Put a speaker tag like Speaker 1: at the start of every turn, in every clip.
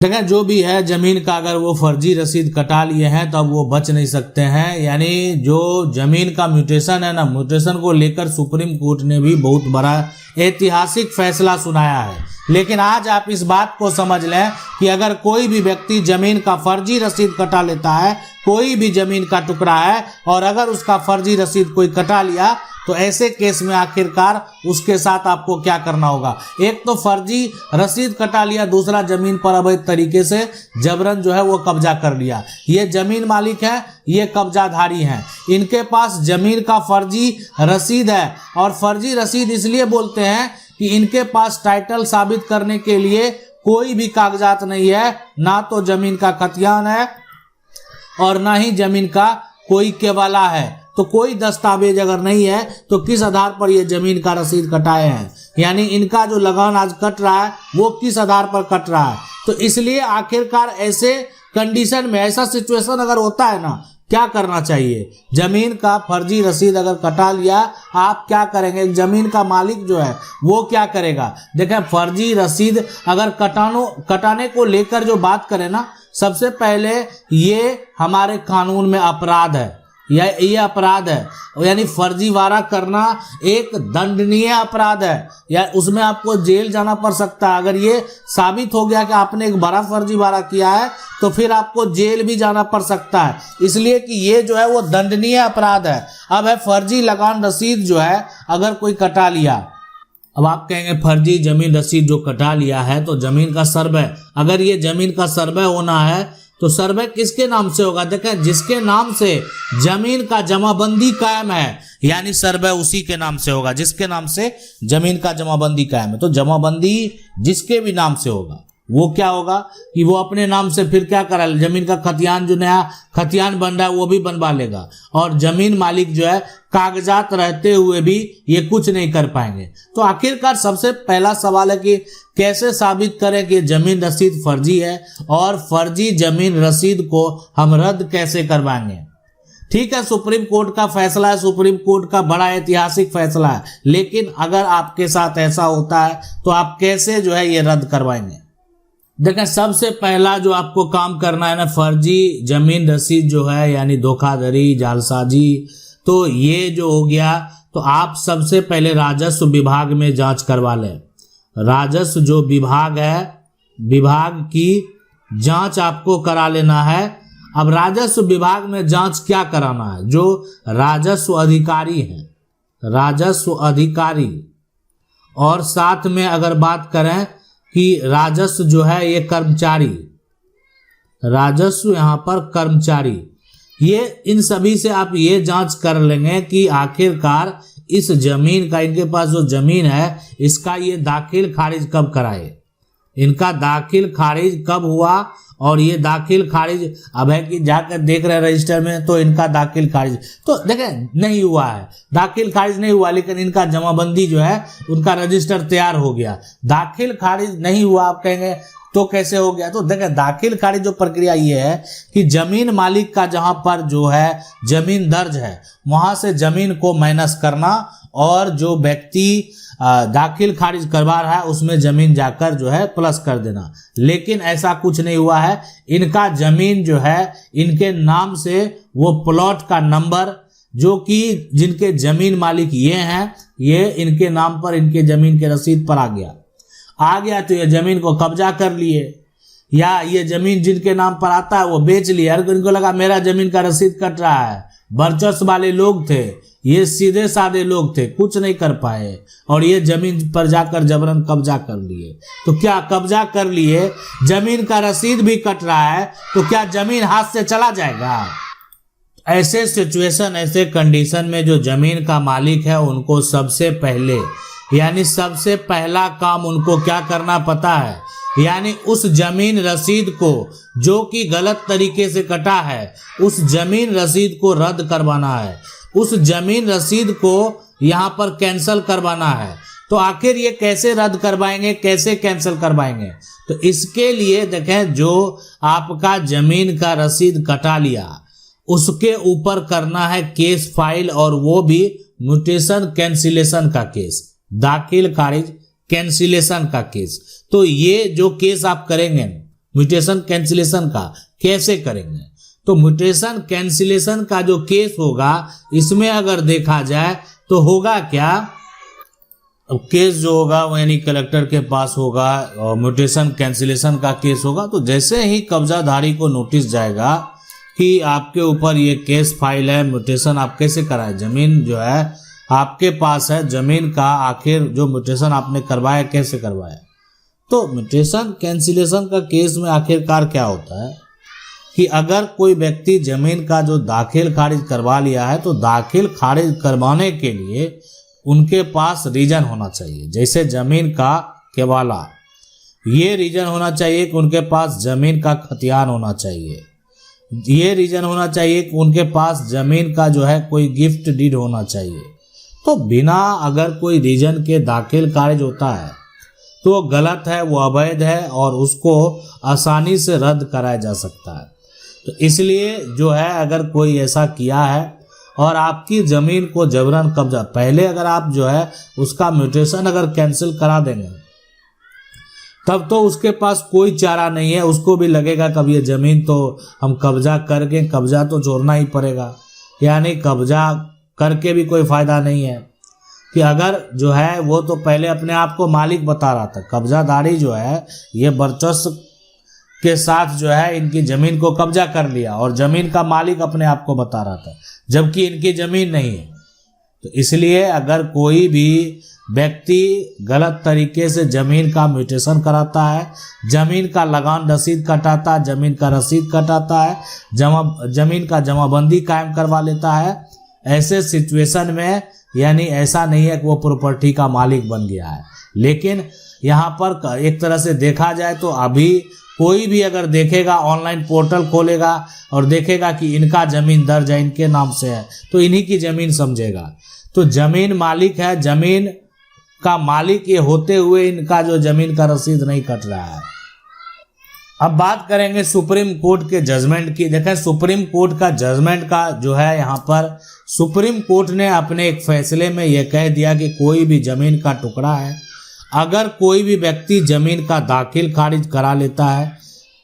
Speaker 1: देखिए जो भी है जमीन का अगर वो फर्जी रसीद कटा लिए हैं तो अब वो बच नहीं सकते हैं। यानी जो जमीन का म्यूटेशन है ना, म्यूटेशन को लेकर सुप्रीम कोर्ट ने भी बहुत बड़ा ऐतिहासिक फैसला सुनाया है। लेकिन आज आप इस बात को समझ लें कि अगर कोई भी व्यक्ति जमीन का फर्जी रसीद कटा लेता है, कोई भी जमीन का टुकड़ा है और अगर उसका फर्जी रसीद कोई कटा लिया तो ऐसे केस में आखिरकार उसके साथ आपको क्या करना होगा। एक तो फर्जी रसीद कटा लिया, दूसरा जमीन पर अवैध तरीके से जबरन जो है वो कब्जा कर लिया। ये जमीन मालिक है, ये कब्जाधारी हैं, इनके पास जमीन का फर्जी रसीद है। और फर्जी रसीद इसलिए बोलते हैं कि इनके पास टाइटल साबित करने के लिए कोई भी कागजात नहीं है, ना तो जमीन का खतियान है और ना ही जमीन का कोई केवाला है। तो कोई दस्तावेज अगर नहीं है तो किस आधार पर ये जमीन का रसीद कटाए हैं, यानी इनका जो लगान आज कट रहा है वो किस आधार पर कट रहा है। तो इसलिए आखिरकार ऐसे कंडीशन में, ऐसा सिचुएशन अगर होता है ना, क्या करना चाहिए। जमीन का फर्जी रसीद अगर कटा लिया, आप क्या करेंगे। जमीन का मालिक जो है वो क्या करेगा। देखें फर्जी रसीद अगर कटाने को लेकर जो बात करें ना, सबसे पहले ये हमारे कानून में अपराध है, या ये अपराध है। यानी फर्जीवाड़ा करना एक दंडनीय अपराध है, या उसमें आपको जेल जाना पड़ सकता है। अगर ये साबित हो गया कि आपने एक बड़ा फर्जीवाड़ा किया है तो फिर आपको जेल भी जाना पड़ सकता है, इसलिए कि ये जो है वो दंडनीय अपराध है। अब है फर्जी लगान रसीद जो है अगर कोई कटा लिया, अब आप कहेंगे फर्जी जमीन रसीद जो कटा लिया है तो जमीन का सर्वे, अगर ये जमीन का सर्वे होना है तो सर्वे किसके नाम से होगा। देखें जिसके नाम से जमीन का जमाबंदी कायम है, यानी सर्वे उसी के नाम से होगा जिसके नाम से जमीन का जमाबंदी कायम है। तो जमाबंदी जिसके भी नाम से होगा वो क्या होगा कि वो अपने नाम से फिर क्या करा, जमीन का खतियान जो नया खतियान बन रहा है वो भी बनवा लेगा, और जमीन मालिक जो है कागजात रहते हुए भी ये कुछ नहीं कर पाएंगे। तो आखिरकार सबसे पहला सवाल है कि कैसे साबित करें कि जमीन रसीद फर्जी है, और फर्जी जमीन रसीद को हम रद्द कैसे करवाएंगे। ठीक है, सुप्रीम कोर्ट का फैसला है, सुप्रीम कोर्ट का बड़ा ऐतिहासिक फैसला है, लेकिन अगर आपके साथ ऐसा होता है तो आप कैसे जो है ये रद्द करवाएंगे। देखें सबसे पहला जो आपको काम करना है ना, फर्जी जमीन रसीद जो है यानी धोखाधड़ी जालसाजी, तो ये जो हो गया तो आप सबसे पहले राजस्व विभाग में जांच करवा लें। राजस्व जो विभाग है, विभाग की जांच आपको करा लेना है। अब राजस्व विभाग में जांच क्या कराना है, जो राजस्व अधिकारी हैं, राजस्व अधिकारी, और साथ में अगर बात करें कि राजस्व जो है ये कर्मचारी, राजस्व यहाँ पर कर्मचारी, ये इन सभी से आप ये जांच कर लेंगे कि आखिरकार इस जमीन का, इनके पास जो जमीन है इसका ये दाखिल खारिज कब कराए, इनका दाखिल खारिज कब हुआ। और ये दाखिल खारिज अब है कि जाकर देख रहे हैं रजिस्टर में तो इनका दाखिल खारिज तो देखें नहीं हुआ है, दाखिल खारिज नहीं हुआ, लेकिन इनका जमाबंदी जो है उनका रजिस्टर तैयार हो गया। दाखिल खारिज नहीं हुआ, आप कहेंगे तो कैसे हो गया। तो देखें दाखिल खारिज जो प्रक्रिया ये है कि जमीन मालिक का जहां पर जो है जमीन दर्ज है वहां से जमीन को माइनस करना, और जो व्यक्ति दाखिल खारिज करवा रहा है उसमें जमीन जाकर जो है प्लस कर देना। लेकिन ऐसा कुछ नहीं हुआ है, इनका जमीन जो है इनके नाम से वो प्लॉट का नंबर जो कि जिनके जमीन मालिक ये हैं, ये इनके नाम पर इनके जमीन के रसीद पर आ गया तो ये जमीन को कब्जा कर लिए, या ये जमीन जिनके नाम पर आता है वो बेच लिया। इनको लगा मेरा जमीन का रसीद कट रहा है, वर्चस्व वाले लोग थे, ये सीधे साधे लोग थे, कुछ नहीं कर पाए और ये जमीन पर जाकर जबरन कब्जा कर लिए। तो क्या कब्जा कर लिए, जमीन का रसीद भी कट रहा है, तो क्या जमीन हाथ से चला जाएगा। ऐसे सिचुएशन, ऐसे कंडीशन में जो जमीन का मालिक है उनको सबसे पहले, यानी सबसे पहला काम उनको क्या करना पता है, यानी उस जमीन रसीद को जो कि गलत तरीके से कटा है उस जमीन रसीद को रद्द करवाना है, उस जमीन रसीद को यहाँ पर कैंसिल करवाना है। तो आखिर ये कैसे रद्द करवाएंगे, कैसे कैंसिल करवाएंगे। तो इसके लिए देखें जो आपका जमीन का रसीद कटा लिया उसके ऊपर करना है केस फाइल, और वो भी म्यूटेशन कैंसिलेशन का केस, दाखिल खारिज कैंसिलेशन का केस। तो ये जो केस आप करेंगे म्यूटेशन कैंसिलेशन का कैसे करेंगे। तो म्यूटेशन कैंसिलेशन का जो केस होगा इसमें अगर देखा जाए तो होगा क्या, अब केस जो होगा वो यानी कलेक्टर के पास होगा और म्यूटेशन कैंसिलेशन का केस होगा। तो जैसे ही कब्जाधारी को नोटिस जाएगा कि आपके ऊपर ये केस फाइल है, म्यूटेशन आप कैसे कराए, जमीन जो है आपके पास है, जमीन का आखिर जो म्यूटेशन आपने करवाया कैसे करवाया। तो म्यूटेशन कैंसिलेशन का केस में आखिरकार क्या होता है कि अगर कोई व्यक्ति जमीन का जो दाखिल खारिज करवा लिया है तो दाखिल खारिज करवाने के लिए उनके पास रीजन होना चाहिए। जैसे जमीन का केवाला, ये रीजन होना चाहिए कि उनके पास जमीन का खतियान होना चाहिए, ये रीजन होना चाहिए कि उनके पास जमीन का जो है कोई गिफ्ट डीड होना चाहिए। तो बिना अगर कोई रीजन के दाखिल खारिज होता है तो वो गलत है, वो अवैध है और उसको आसानी से रद्द कराया जा सकता है। तो इसलिए जो है अगर कोई ऐसा किया है और आपकी ज़मीन को जबरन कब्जा, पहले अगर आप जो है उसका म्यूटेशन अगर कैंसिल करा देंगे तब तो उसके पास कोई चारा नहीं है, उसको भी लगेगा कब ये ज़मीन तो हम कब्जा करके, कब्जा तो छोड़ना ही पड़ेगा, यानी कब्जा करके भी कोई फ़ायदा नहीं है कि अगर जो है वो तो पहले अपने आप को मालिक बता रहा था। कब्जादारी जो है ये वर्चस्व के साथ जो है इनकी ज़मीन को कब्जा कर लिया और ज़मीन का मालिक अपने आप को बता रहा था, जबकि इनकी ज़मीन नहीं है। तो इसलिए अगर कोई भी व्यक्ति गलत तरीके से ज़मीन का म्यूटेशन कराता है, ज़मीन का लगान रसीद कटाता है, ज़मीन का रसीद कटाता है, ज़मीन का जमाबंदी कायम करवा लेता है, ऐसे सिचुएशन में यानी ऐसा नहीं है कि वो प्रॉपर्टी का मालिक बन गया है। लेकिन यहाँ पर एक तरह से देखा जाए तो अभी कोई भी अगर देखेगा, ऑनलाइन पोर्टल खोलेगा और देखेगा कि इनका ज़मीन दर्ज है, इनके नाम से है, तो इन्हीं की ज़मीन समझेगा। तो ज़मीन मालिक है, ज़मीन का मालिक ये होते हुए इनका जो ज़मीन का रसीद नहीं कट रहा है। अब बात करेंगे सुप्रीम कोर्ट के जजमेंट की। देखें सुप्रीम कोर्ट का जजमेंट का जो है यहाँ पर सुप्रीम कोर्ट ने अपने एक फैसले में यह कह दिया कि कोई भी ज़मीन का टुकड़ा है, अगर कोई भी व्यक्ति ज़मीन का दाखिल खारिज करा लेता है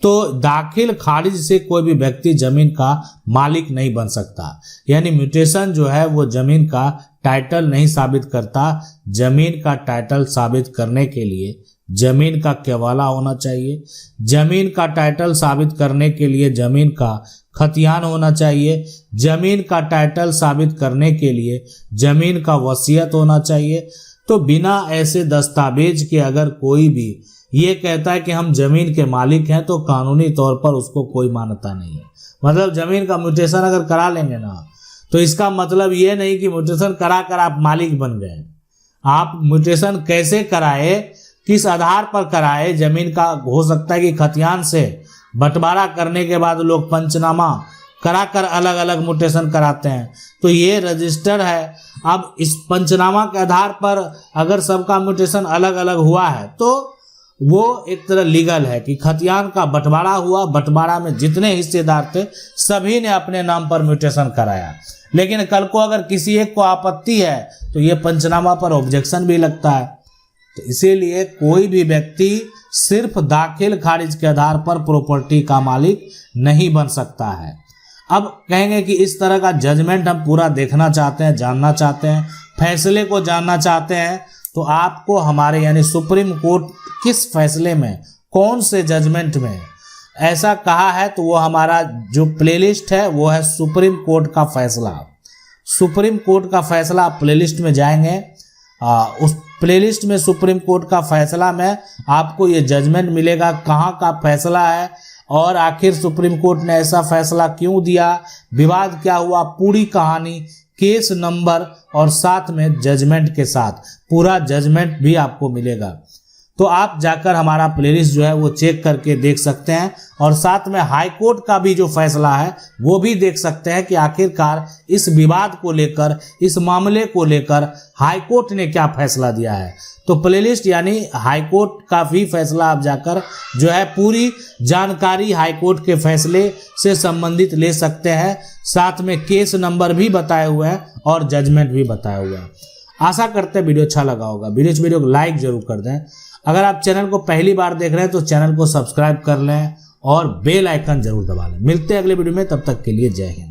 Speaker 1: तो दाखिल खारिज से कोई भी व्यक्ति ज़मीन का मालिक नहीं बन सकता। यानी म्यूटेशन जो है वो ज़मीन का टाइटल नहीं साबित करता। ज़मीन का टाइटल साबित करने के लिए ज़मीन का केवाला होना चाहिए, ज़मीन का टाइटल साबित करने के लिए ज़मीन का खतियान होना चाहिए, ज़मीन का टाइटल साबित करने के लिए ज़मीन का वसीयत होना चाहिए। तो बिना ऐसे दस्तावेज के अगर कोई भी ये कहता है कि हम ज़मीन के मालिक हैं तो कानूनी तौर पर उसको कोई मान्यता नहीं है। मतलब ज़मीन का म्यूटेशन अगर करा लेंगे ना तो इसका मतलब ये नहीं कि म्यूटेशन करा कर आप मालिक बन गए। आप म्यूटेशन कैसे कराए, किस आधार पर कराए, ज़मीन का हो सकता है कि खतियान से बंटवारा करने के बाद लोग पंचनामा कराकर अलग अलग म्यूटेशन कराते हैं, तो ये रजिस्टर है। अब इस पंचनामा के आधार पर अगर सबका म्यूटेशन अलग अलग हुआ है तो वो एक तरह लीगल है कि खतियान का बंटवारा हुआ, बंटवारा में जितने हिस्सेदार थे सभी ने अपने नाम पर म्यूटेशन कराया। लेकिन कल को अगर किसी एक को आपत्ति है तो ये पंचनामा पर ऑब्जेक्शन भी लगता है। तो इसीलिए कोई भी व्यक्ति सिर्फ दाखिल खारिज के आधार पर प्रॉपर्टी का मालिक नहीं बन सकता है। अब कहेंगे कि इस तरह का जजमेंट हम पूरा देखना चाहते हैं, जानना चाहते हैं, फैसले को जानना चाहते हैं, तो आपको हमारे यानी सुप्रीम कोर्ट किस फैसले में, कौन से जजमेंट में ऐसा कहा है, तो वो हमारा जो प्लेलिस्ट है वो है सुप्रीम कोर्ट का फैसला। सुप्रीम कोर्ट का फैसला प्लेलिस्ट में जाएंगे, उस प्लेलिस्ट में सुप्रीम कोर्ट का फैसला में आपको ये जजमेंट मिलेगा, कहाँ का फैसला है और आखिर सुप्रीम कोर्ट ने ऐसा फैसला क्यों दिया, विवाद क्या हुआ, पूरी कहानी, केस नंबर और साथ में जजमेंट के साथ पूरा जजमेंट भी आपको मिलेगा। तो आप जाकर हमारा प्लेलिस्ट जो है वो चेक करके देख सकते हैं और साथ में हाई कोर्ट का भी जो फैसला है वो भी देख सकते हैं कि आखिरकार इस विवाद को लेकर, इस मामले को लेकर हाई कोर्ट ने क्या फैसला दिया है। तो प्लेलिस्ट यानी हाई कोर्ट का भी फैसला आप जाकर जो है पूरी जानकारी हाई कोर्ट के फैसले से संबंधित ले सकते हैं, साथ में केस नंबर भी बताए हुए हैं और जजमेंट भी बताए हुए हैं। आशा करते हैं वीडियो अच्छा लगा होगा। वीडियो को लाइक जरूर कर दें। अगर आप चैनल को पहली बार देख रहे हैं तो चैनल को सब्सक्राइब कर लें और बेल आइकन जरूर दबा लें। मिलते हैं अगले वीडियो में, तब तक के लिए जय हिंद।